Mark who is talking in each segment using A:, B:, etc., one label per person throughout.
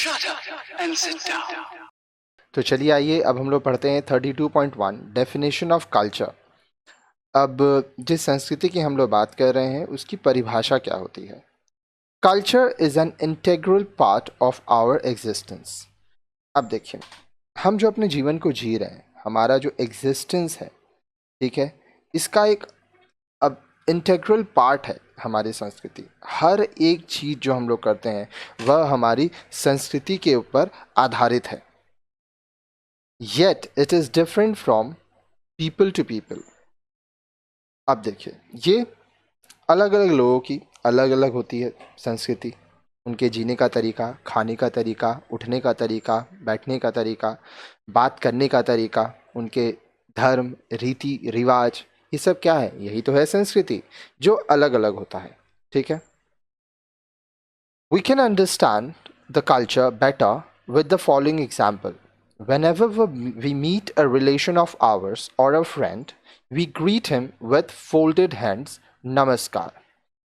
A: Shut up and sit down.
B: तो चलिए आइए अब हम लोग पढ़ते हैं 32.1 डेफिनेशन ऑफ कल्चर। अब जिस संस्कृति की हम लोग बात कर रहे हैं उसकी परिभाषा क्या होती है। Culture is an integral part of our existence. अब देखिए, हम जो अपने जीवन को जी रहे हैं, हमारा जो एग्जिस्टेंस है, ठीक है, इसका एक अब इंटेग्रल पार्ट है हमारी संस्कृति। हर एक चीज़ जो हम लोग करते हैं वह हमारी संस्कृति के ऊपर आधारित है। Yet it is different from people to people. अब देखिए, ये अलग अलग लोगों की अलग अलग होती है संस्कृति। उनके जीने का तरीका, खाने का तरीका, उठने का तरीका, बैठने का तरीका, बात करने का तरीका, उनके धर्म, रीति रिवाज, ये सब क्या है? यही तो है संस्कृति, जो अलग अलग होता है। ठीक है। We can understand the culture better with the following example. Whenever we meet a relation of ours or a friend, we greet him with folded hands, नमस्कार।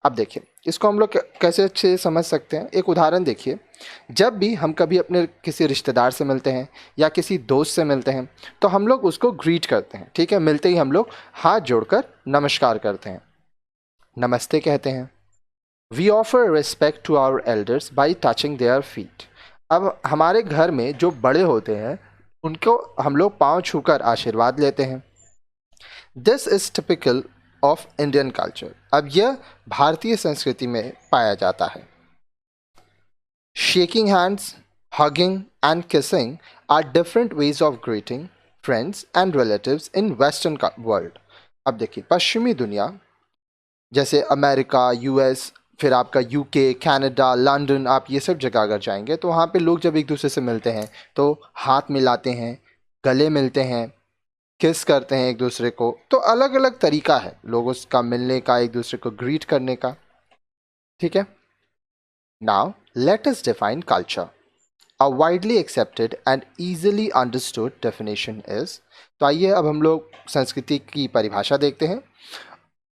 B: अब देखिए, इसको हम लोग कैसे अच्छे से समझ सकते हैं। एक उदाहरण देखिए, जब भी हम कभी अपने किसी रिश्तेदार से मिलते हैं या किसी दोस्त से मिलते हैं तो हम लोग उसको ग्रीट करते हैं। ठीक है, मिलते ही हम लोग हाथ जोड़कर नमस्कार करते हैं, नमस्ते कहते हैं। We offer respect to our elders by touching their feet. अब हमारे घर में जो बड़े होते हैं उनको हम लोग पाँव छूकर आशीर्वाद लेते हैं। This is typical of Indian culture. अब यह भारतीय संस्कृति में पाया जाता है। Shaking hands, hugging and kissing are different ways of greeting friends and relatives in western world. अब देखिए, पश्चिमी दुनिया जैसे अमेरिका, यूएस, फिर आपका यूके, कनाडा, लंदन, आप ये सब जगह अगर जाएंगे तो वहाँ पे लोग जब एक दूसरे से मिलते हैं तो हाथ मिलाते हैं, गले मिलते हैं, किस करते हैं एक दूसरे को। तो अलग अलग तरीका है लोगों का मिलने का, एक दूसरे को ग्रीट करने का। ठीक है। Now let us define culture. A widely accepted and easily understood definition is. तो आइए अब हम लोग संस्कृति की परिभाषा देखते हैं।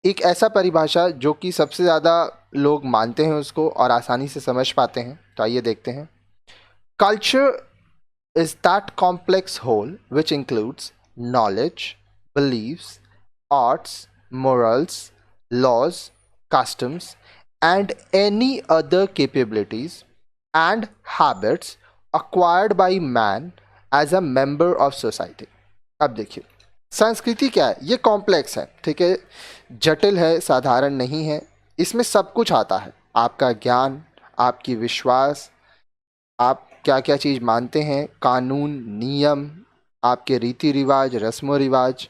B: एक ऐसा परिभाषा जो कि सबसे ज़्यादा लोग मानते हैं उसको और आसानी से समझ पाते हैं। तो आइए देखते हैं। Culture is that complex whole which includes knowledge, beliefs, arts, morals, laws, customs, and any other capabilities and habits acquired by man as a member of society. अब देखिए, संस्कृति क्या है? ये कॉम्प्लेक्स है, ठीक है, जटिल है, साधारण नहीं है। इसमें सब कुछ आता है, आपका ज्ञान, आपकी विश्वास, आप क्या क्या चीज़ मानते हैं, कानून, नियम, आपके रीति रिवाज, रस्म रिवाज,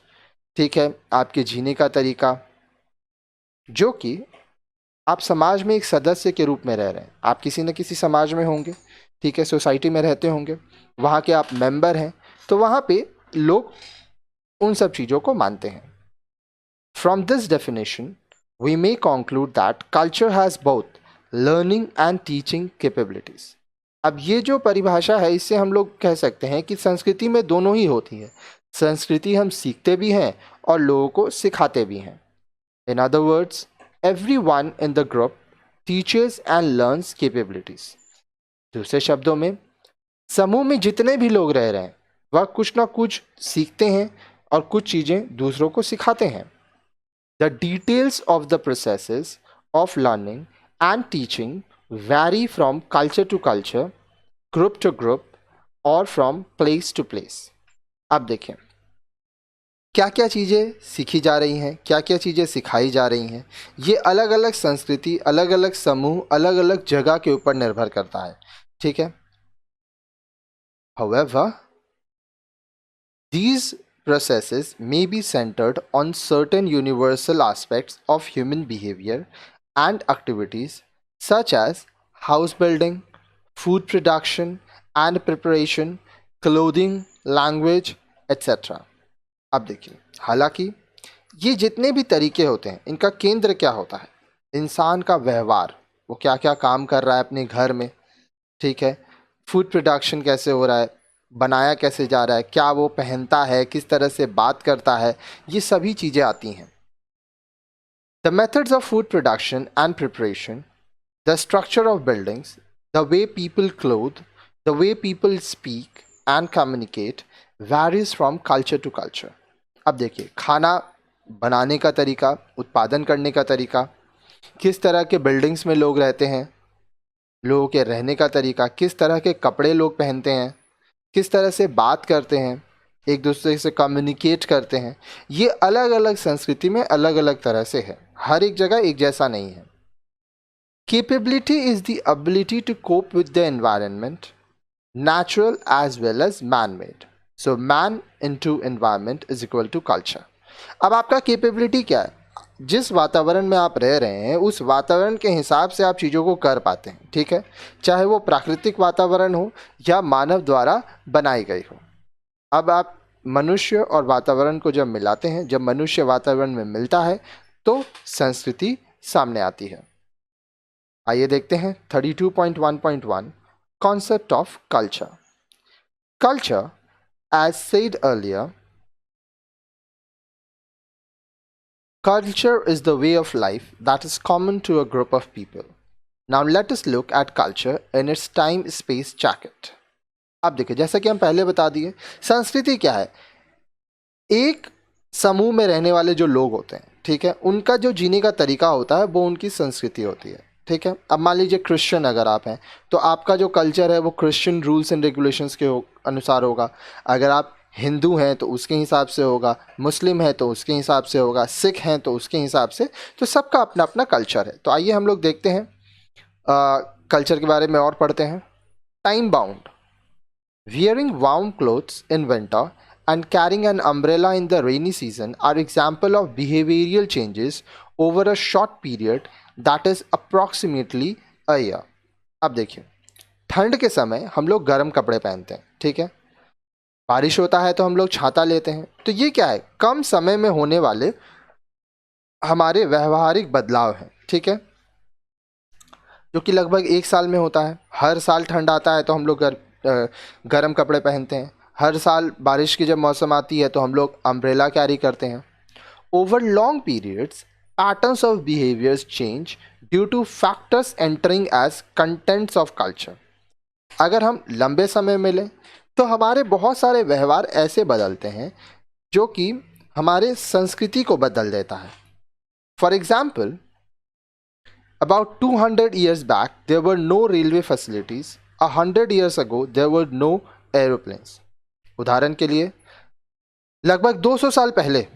B: ठीक है, आपके जीने का तरीका, जो कि आप समाज में एक सदस्य के रूप में रह रहे हैं। आप किसी न किसी समाज में होंगे, ठीक है, सोसाइटी में रहते होंगे, वहाँ के आप मेंबर हैं, तो वहाँ पे लोग उन सब चीज़ों को मानते हैं। From this definition we may conclude that culture has both learning and teaching capabilities. अब ये जो परिभाषा है, इससे हम लोग कह सकते हैं कि संस्कृति में दोनों ही होती है। संस्कृति हम सीखते भी हैं और लोगों को सिखाते भी हैं। In other words, everyone in the group teaches and learns capabilities. दूसरे शब्दों में, समूह में जितने भी लोग रह रहे हैं वह कुछ ना कुछ सीखते हैं और कुछ चीज़ें दूसरों को सिखाते हैं। The details of the processes of learning and teaching vary from culture to culture, group to group, or from place to place. अब देखें, क्या क्या चीज़ें सीखी जा रही हैं, क्या क्या चीज़ें सिखाई जा रही हैं, ये अलग अलग संस्कृति, अलग अलग समूह, अलग अलग जगह के ऊपर निर्भर करता है। ठीक है। However, these processes may be centered on certain universal aspects of human behavior and activities such as house building, food production and preparation, clothing, language, etc. अब देखिए, हालांकि ये जितने भी तरीके होते हैं, इनका केंद्र क्या होता है? इंसान का व्यवहार, वो क्या क्या काम कर रहा है अपने घर में, ठीक है, फूड प्रोडक्शन कैसे हो रहा है, बनाया कैसे जा रहा है, क्या वो पहनता है, किस तरह से बात करता है, ये सभी चीज़ें आती हैं। The methods of food production and preparation, the structure of buildings, the way people cloth, The way people speak and communicate varies from culture to culture. अब देखिए, खाना बनाने का तरीका, उत्पादन करने का तरीका, किस तरह के बिल्डिंग्स में लोग रहते हैं, लोगों के रहने का तरीका, किस तरह के कपड़े लोग पहनते हैं, किस तरह से बात करते हैं, एक दूसरे से कम्युनिकेट करते हैं, ये अलग अलग संस्कृति में अलग अलग तरह से है, हर एक जगह एक जैसा नहीं है. Capability is the ability to cope with the environment, natural as well as man-made. So man into environment is equal to culture. अब आपका कैपेबिलिटी क्या है? जिस वातावरण में आप रह रहे हैं उस वातावरण के हिसाब से आप चीज़ों को कर पाते हैं, ठीक है, चाहे वो प्राकृतिक वातावरण हो या मानव द्वारा बनाई गई हो. अब आप मनुष्य और वातावरण को जब मिलाते हैं, जब मनुष्य वातावरण में मिलता है तो संस्कृति सामने आती है. आइए देखते हैं 32.1.1 Concept of culture. Culture, as said earlier, culture is the way of life that is common to a group of people. Now let us look at culture in its time space jacket. अब देखिए, जैसा कि हम पहले बता दिए, संस्कृति क्या है? एक समूह में रहने वाले जो लोग होते हैं, ठीक है, उनका जो जीने का तरीका होता है वो उनकी संस्कृति होती है, ठीक है. अब मान लीजिए क्रिश्चियन अगर आप हैं तो आपका जो कल्चर है वो क्रिश्चियन रूल्स एंड रेगुलेशंस के अनुसार होगा. अगर आप हिंदू हैं तो उसके हिसाब से होगा, मुस्लिम है तो उसके हिसाब से होगा, सिख हैं तो उसके हिसाब से. तो सबका अपना अपना कल्चर है. तो आइए हम लोग देखते हैं कल्चर के बारे में और पढ़ते हैं. Time bound. Wearing warm clothes in winter and carrying an umbrella in the rainy season are example of behavioral changes over a short period that is approximately a year. अब देखिए, ठंड के समय हम लोग गर्म कपड़े पहनते हैं, ठीक है, बारिश होता है तो हम लोग छाता लेते हैं. तो ये क्या है? कम समय में होने वाले हमारे व्यवहारिक बदलाव हैं, ठीक है, जो कि लगभग एक साल में होता है. हर साल ठंड आता है तो हम लोग गर्म कपड़े पहनते हैं. हर साल बारिश की जब मौसम आती है तो हम लोग अम्ब्रेला कैरी करते हैं. Over long periods patterns of behaviours change due to factors entering as contents of culture. अगर हम लंबे समय में लें तो हमारे बहुत सारे व्यवहार ऐसे बदलते हैं जो कि हमारे संस्कृति को बदल देता है. For example, about 200 years back there were no railway facilities. 100 years ago there were no aeroplanes. उदाहरण के लिए, लगभग 200 साल पहले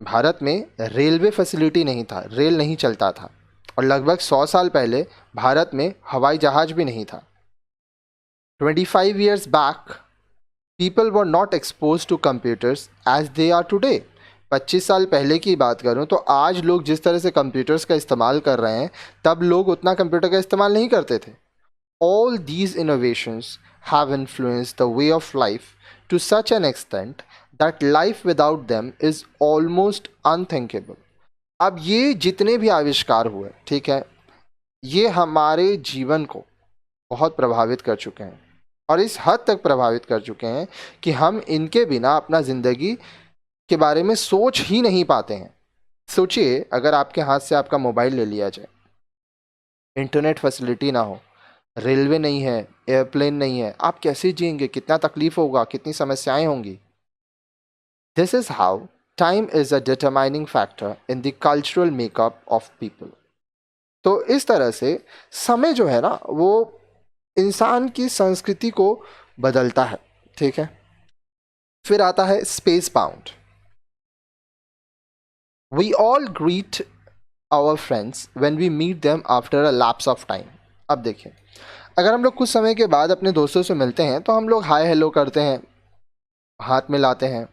B: भारत में रेलवे फैसिलिटी नहीं था, रेल नहीं चलता था, और लगभग 100 साल पहले भारत में हवाई जहाज भी नहीं था. 25 years back people were not exposed to computers as they are today. 25 साल पहले की बात करूं तो आज लोग जिस तरह से कंप्यूटर्स का इस्तेमाल कर रहे हैं तब लोग उतना कंप्यूटर का इस्तेमाल नहीं करते थे. All these innovations have influenced the way of life to such an extent that life without them is almost unthinkable. अब ये जितने भी आविष्कार हुए, ठीक है, ये हमारे जीवन को बहुत प्रभावित कर चुके हैं और इस हद तक प्रभावित कर चुके हैं कि हम इनके बिना अपना ज़िंदगी के बारे में सोच ही नहीं पाते हैं. सोचिए, अगर आपके हाथ से आपका मोबाइल ले लिया जाए, इंटरनेट फैसिलिटी ना हो, रेलवे नहीं है, एयरप्लेन नहीं है, आप कैसे जिएंगे? कितना तकलीफ होगा, कितनी समस्याएं होंगी. This is how time is a determining factor in the cultural makeup of people. तो इस तरह से समय जो है ना वो इंसान की संस्कृति को बदलता है, ठीक है. फिर आता है space bound. We all greet our friends when we meet them after a lapse of time. अब देखिए, अगर हम लोग कुछ समय के बाद अपने दोस्तों से मिलते हैं तो हम लोग हाय हेलो करते हैं, हाथ मिलाते हैं,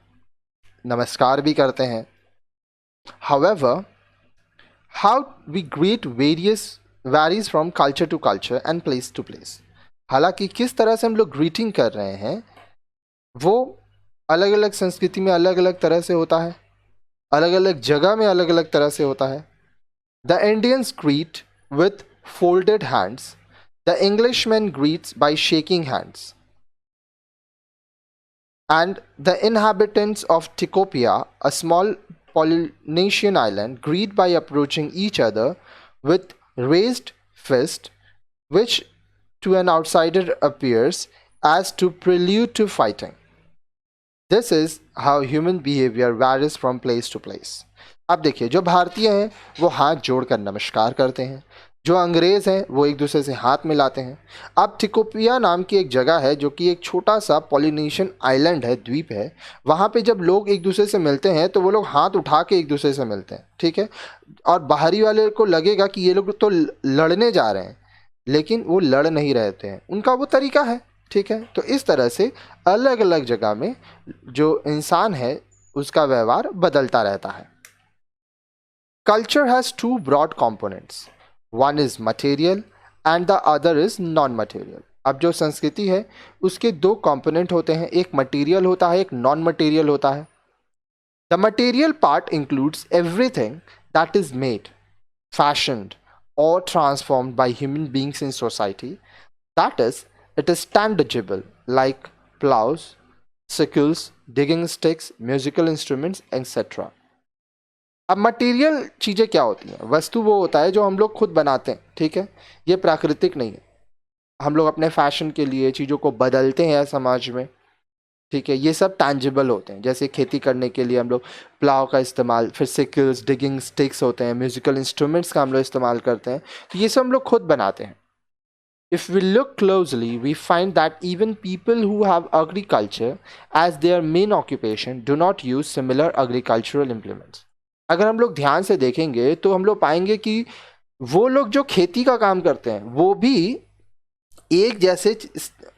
B: नमस्कार भी करते हैं. However, how we greet varies from culture to culture and place to place. हालांकि किस तरह से हम लोग ग्रीटिंग कर रहे हैं वो अलग अलग संस्कृति में अलग अलग तरह से होता है, अलग अलग जगह में अलग अलग तरह से होता है. The Indians greet with folded hands. The Englishman greets by shaking hands. And the inhabitants of Tikopia, a small Polynesian island, greet by approaching each other with raised fist, which to an outsider appears as to prelude to fighting. This is how human behavior varies from place to place. अब देखिए, जो भारतीय हैं वो हाथ जोड़कर नमस्कार करते हैं, जो अंग्रेज हैं वो एक दूसरे से हाथ मिलाते हैं। अब टिकोपिया नाम की एक जगह है जो कि एक छोटा सा पॉलिनेशियन आइलैंड है, द्वीप है। वहाँ पे जब लोग एक दूसरे से मिलते हैं तो वो लोग हाथ उठा के एक दूसरे से मिलते हैं, ठीक है। और बाहरी वाले को लगेगा कि ये लोग तो लड़ने जा रहे हैं, लेकिन वो लड़ नहीं रहते हैं, उनका वो तरीका है, ठीक है। तो इस तरह से अलग अलग जगह में जो इंसान है उसका व्यवहार बदलता रहता है। Culture has two broad components, one is material and the other is non material. अब जो संस्कृति है उसके दो कंपोनेंट होते हैं, एक मटेरियल होता है, एक नॉन मटेरियल होता है। The material part includes everything that is made, fashioned, or transformed by human beings in society. That is, it is tangible, like plows, sickles, digging sticks, musical instruments, etc. अब material चीज़ें क्या होती हैं? वस्तु वो होता है जो हम लोग खुद बनाते हैं, ठीक है। ये प्राकृतिक नहीं है। हम लोग अपने फैशन के लिए चीज़ों को बदलते हैं समाज में, ठीक है। ये सब टैंजिबल होते हैं, जैसे खेती करने के लिए हम लोग प्लाव का इस्तेमाल, फिर सिकल्स, डिगिंग स्टिक्स होते हैं, म्यूजिकल इंस्ट्रूमेंट्स का हम लोग इस्तेमाल करते हैं, तो ये सब हम लोग खुद बनाते हैं। If we look closely, we find that even people who have agriculture as their main occupation do not use similar agricultural implements. अगर हम लोग ध्यान से देखेंगे तो हम लोग पाएंगे कि वो लोग जो खेती का काम करते हैं वो भी एक जैसे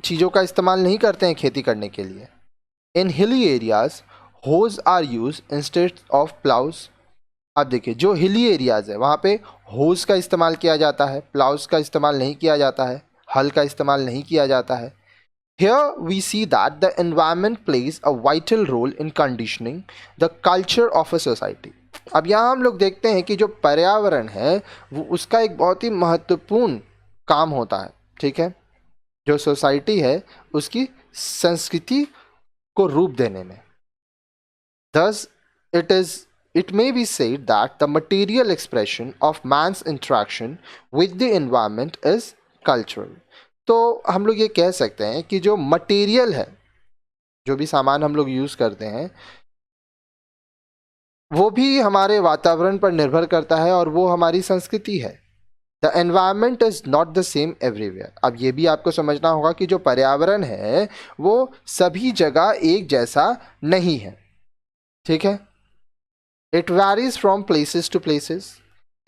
B: चीज़ों का इस्तेमाल नहीं करते हैं खेती करने के लिए। In hilly areas, hoes are used instead of plows. अब देखिए, जो हिली एरियाज है वहाँ पे होज का इस्तेमाल किया जाता है, प्लाउज का इस्तेमाल नहीं किया जाता है, हल का इस्तेमाल नहीं किया जाता है। Here we see that the environment plays a vital role in conditioning the culture of a society. अब यहाँ हम लोग देखते हैं कि जो पर्यावरण है वो उसका एक बहुत ही महत्वपूर्ण काम होता है, ठीक है। जो सोसाइटी है उसकी संस्कृति को रूप देने में। Thus, it may be said that the material expression of man's interaction with the environment is cultural. तो हम लोग ये कह सकते हैं कि जो मटेरियल है, जो भी सामान हम लोग यूज़ करते हैं वो भी हमारे वातावरण पर निर्भर करता है और वो हमारी संस्कृति है। The environment is not the same everywhere. अब ये भी आपको समझना होगा कि जो पर्यावरण है वो सभी जगह एक जैसा नहीं है, ठीक है। It varies from places to places,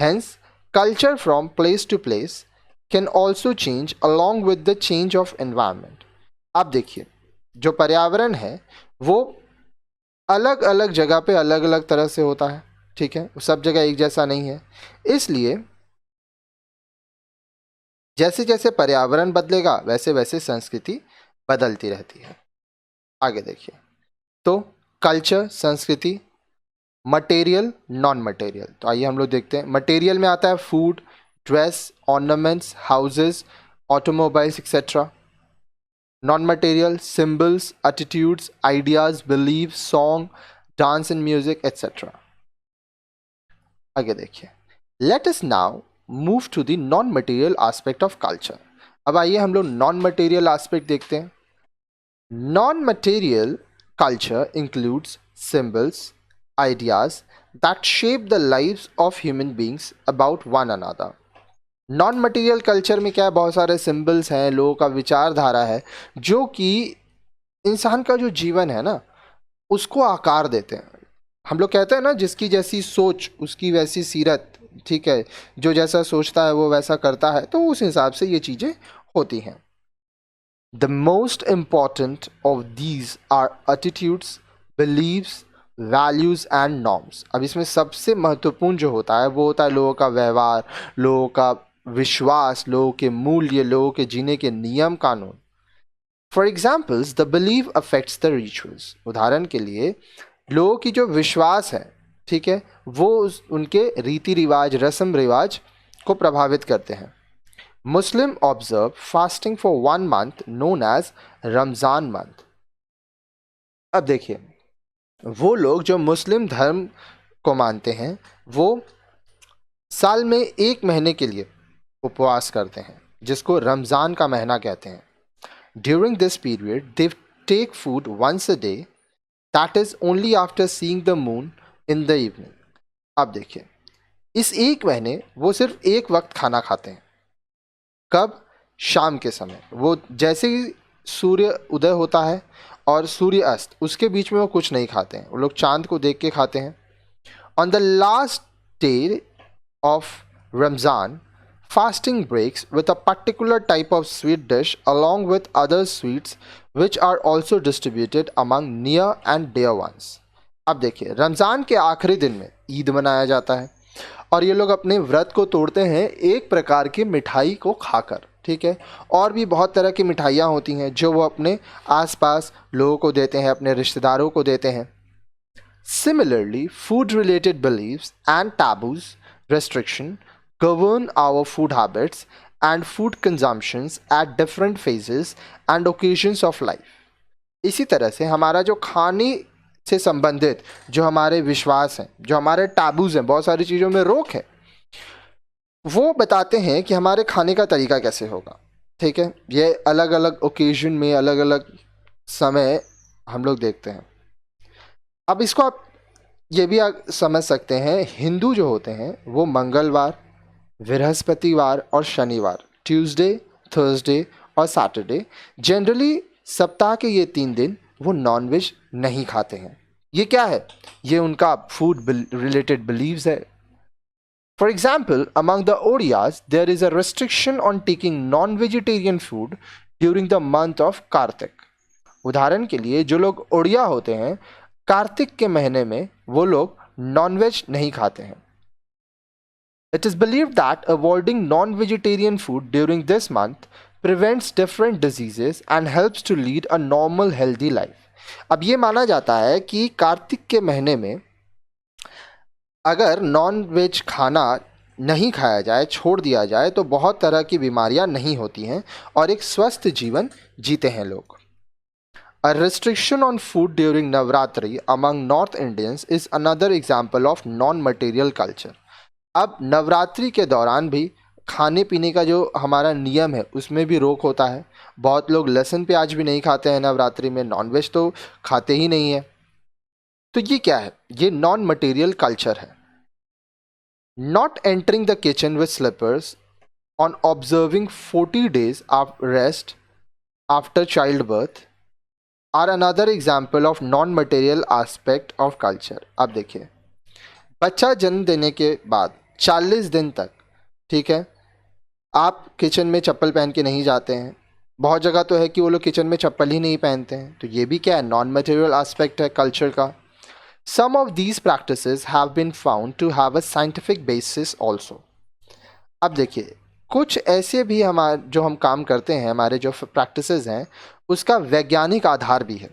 B: hence culture from place to place can also change along with the change of environment. अब देखिए, जो पर्यावरण है वो अलग अलग जगह पे अलग अलग तरह से होता है, ठीक है। सब जगह एक जैसा नहीं है, इसलिए जैसे जैसे पर्यावरण बदलेगा वैसे वैसे संस्कृति बदलती रहती है। आगे देखिए, तो कल्चर, संस्कृति, मटेरियल, नॉन मटेरियल। तो आइए हम लोग देखते हैं। मटेरियल में आता है food, dress, ornaments, houses, automobiles etcetera. Non material, symbols, attitudes, ideas, believe, song, dance and music etcetera. आगे देखिए, let us now move to the non material aspect of culture. अब आइए हम लोग नॉन मटेरियल एस्पेक्ट देखते हैं। Non material culture includes symbols, ideas that shape the lives of human beings about one another. Non material culture में क्या है, बहुत सारे सिंबल्स हैं, लोगों का विचारधारा है जो कि इंसान का जो जीवन है ना उसको आकार देते हैं। हम लोग कहते हैं ना, जिसकी जैसी सोच उसकी वैसी सीरत, ठीक है। जो जैसा सोचता है वो वैसा करता है, तो उस हिसाब से ये चीज़ें होती हैं। The most important of these are attitudes, beliefs, values and norms. अब इसमें सबसे महत्वपूर्ण जो होता है वो होता है लोगों का व्यवहार, लोगों का विश्वास, लोगों के मूल्य, लोगों के जीने के नियम कानून। For examples, the believe affects the rituals. उदाहरण के लिए लोगों की जो विश्वास है, ठीक है, वो उनके रीति रिवाज, रस्म रिवाज को प्रभावित करते हैं। Muslim observe fasting for 1 month known as Ramzan month. अब देखिए, वो लोग जो मुस्लिम धर्म को मानते हैं वो साल में 1 महीने के लिए उपवास करते हैं, जिसको रमज़ान का महीना कहते हैं। During this period, they take food once a day, that is only after seeing the moon in the evening. अब देखिए, इस एक महीने वो सिर्फ एक वक्त खाना खाते हैं। कब? शाम के समय। वो जैसे ही सूर्य उदय होता है और सूर्य अस्त, उसके बीच में वो कुछ नहीं खाते हैं। वो लोग चांद को देख के खाते हैं। On the last day of Ramzan, fasting breaks with a particular type of sweet dish along with other sweets which are also distributed among near and dear ones. अब देखिए, रमज़ान के आखिरी दिन में ईद मनाया जाता है और ये लोग अपने व्रत को तोड़ते हैं एक प्रकार की मिठाई को खाकर, ठीक है। और भी बहुत तरह की मिठाइयाँ होती हैं जो वो अपने आसपास लोगों को देते हैं, अपने रिश्तेदारों को देते हैं। Similarly, food related beliefs and taboos restriction govern our food habits and food consumptions at different phases and occasions of life. इसी तरह से हमारा जो खाने से संबंधित जो हमारे विश्वास हैं, जो हमारे टैबूज हैं, बहुत सारी चीज़ों में रोक है, वो बताते हैं कि हमारे खाने का तरीका कैसे होगा, ठीक है। ये अलग अलग ओकेजन में अलग अलग समय हम लोग देखते हैं। अब इसको आप ये भी समझ सकते हैं, हिंदू जो होते हैं वो मंगलवार, बृहस्पतिवार और शनिवार, ट्यूसडे, थर्सडे और सैटरडे, जनरली सप्ताह के ये 3 दिन वो नॉनवेज नहीं खाते हैं। ये क्या है? ये उनका फूड रिलेटेड बिलीव्स है। For example, among the Odias there is a restriction on taking non vegetarian food during the month of Kartik. उदाहरण के लिए, जो लोग ओडिया होते हैं, कार्तिक के महीने में वो लोग नॉनवेज नहीं खाते हैं। It is believed that avoiding non-vegetarian food during this month prevents different diseases and helps to lead a normal healthy life. अब ये माना जाता है कि कार्तिक के महीने में अगर नॉन वेज खाना नहीं खाया जाए, छोड़ दिया जाए, तो बहुत तरह की बीमारियां नहीं होती हैं और एक स्वस्थ जीवन जीते हैं लोग। A restriction on food during Navratri among North Indians is another example of non-material culture. अब नवरात्रि के दौरान भी खाने पीने का जो हमारा नियम है उसमें भी रोक होता है। बहुत लोग लहसुन प्याज भी नहीं खाते हैं नवरात्रि में, नॉनवेज तो खाते ही नहीं है। तो ये क्या है? ये नॉन मटेरियल कल्चर है। Not entering the kitchen with slippers on observing 40 days of rest after child birth are another example of non material aspect of culture. अब देखिए, बच्चा जन्म देने के बाद 40 दिन तक, ठीक है, आप किचन में चप्पल पहन के नहीं जाते हैं। बहुत जगह तो है कि वो लोग किचन में चप्पल ही नहीं पहनते हैं। तो ये भी क्या है? नॉन मटेरियल आस्पेक्ट है कल्चर का। Some of these practices have been found to have a scientific basis also. अब देखिए, कुछ ऐसे भी जो हम काम करते हैं, हमारे जो प्रैक्टिसेस हैं, उसका वैज्ञानिक आधार भी है।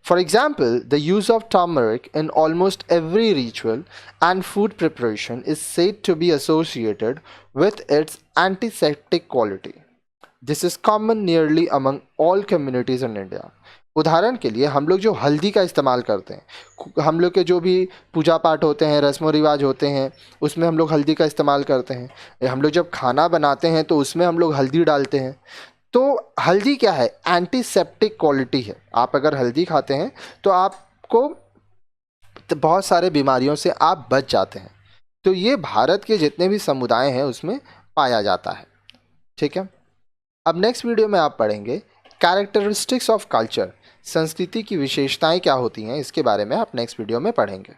B: For example, the use of turmeric in almost every ritual and food preparation is said to be associated with its antiseptic quality. This is common nearly among all communities in India. उदाहरण के लिए, हम लोग जो हल्दी का इस्तेमाल करते हैं, हम लोग के जो भी पूजा पाठ होते हैं, रस्म रिवाज होते हैं, उसमें हम लोग हल्दी का इस्तेमाल करते हैं। हम लोग जब खाना बनाते हैं तो उसमें हम लोग हल्दी डालते हैं। तो हल्दी क्या है? एंटीसेप्टिक क्वालिटी है। आप अगर हल्दी खाते हैं तो आपको बहुत सारे बीमारियों से आप बच जाते हैं। तो ये भारत के जितने भी समुदाय हैं उसमें पाया जाता है, ठीक है। अब नेक्स्ट वीडियो में आप पढ़ेंगे कैरेक्टरिस्टिक्स ऑफ कल्चर, संस्कृति की विशेषताएं क्या होती हैं, इसके बारे में आप नेक्स्ट वीडियो में पढ़ेंगे।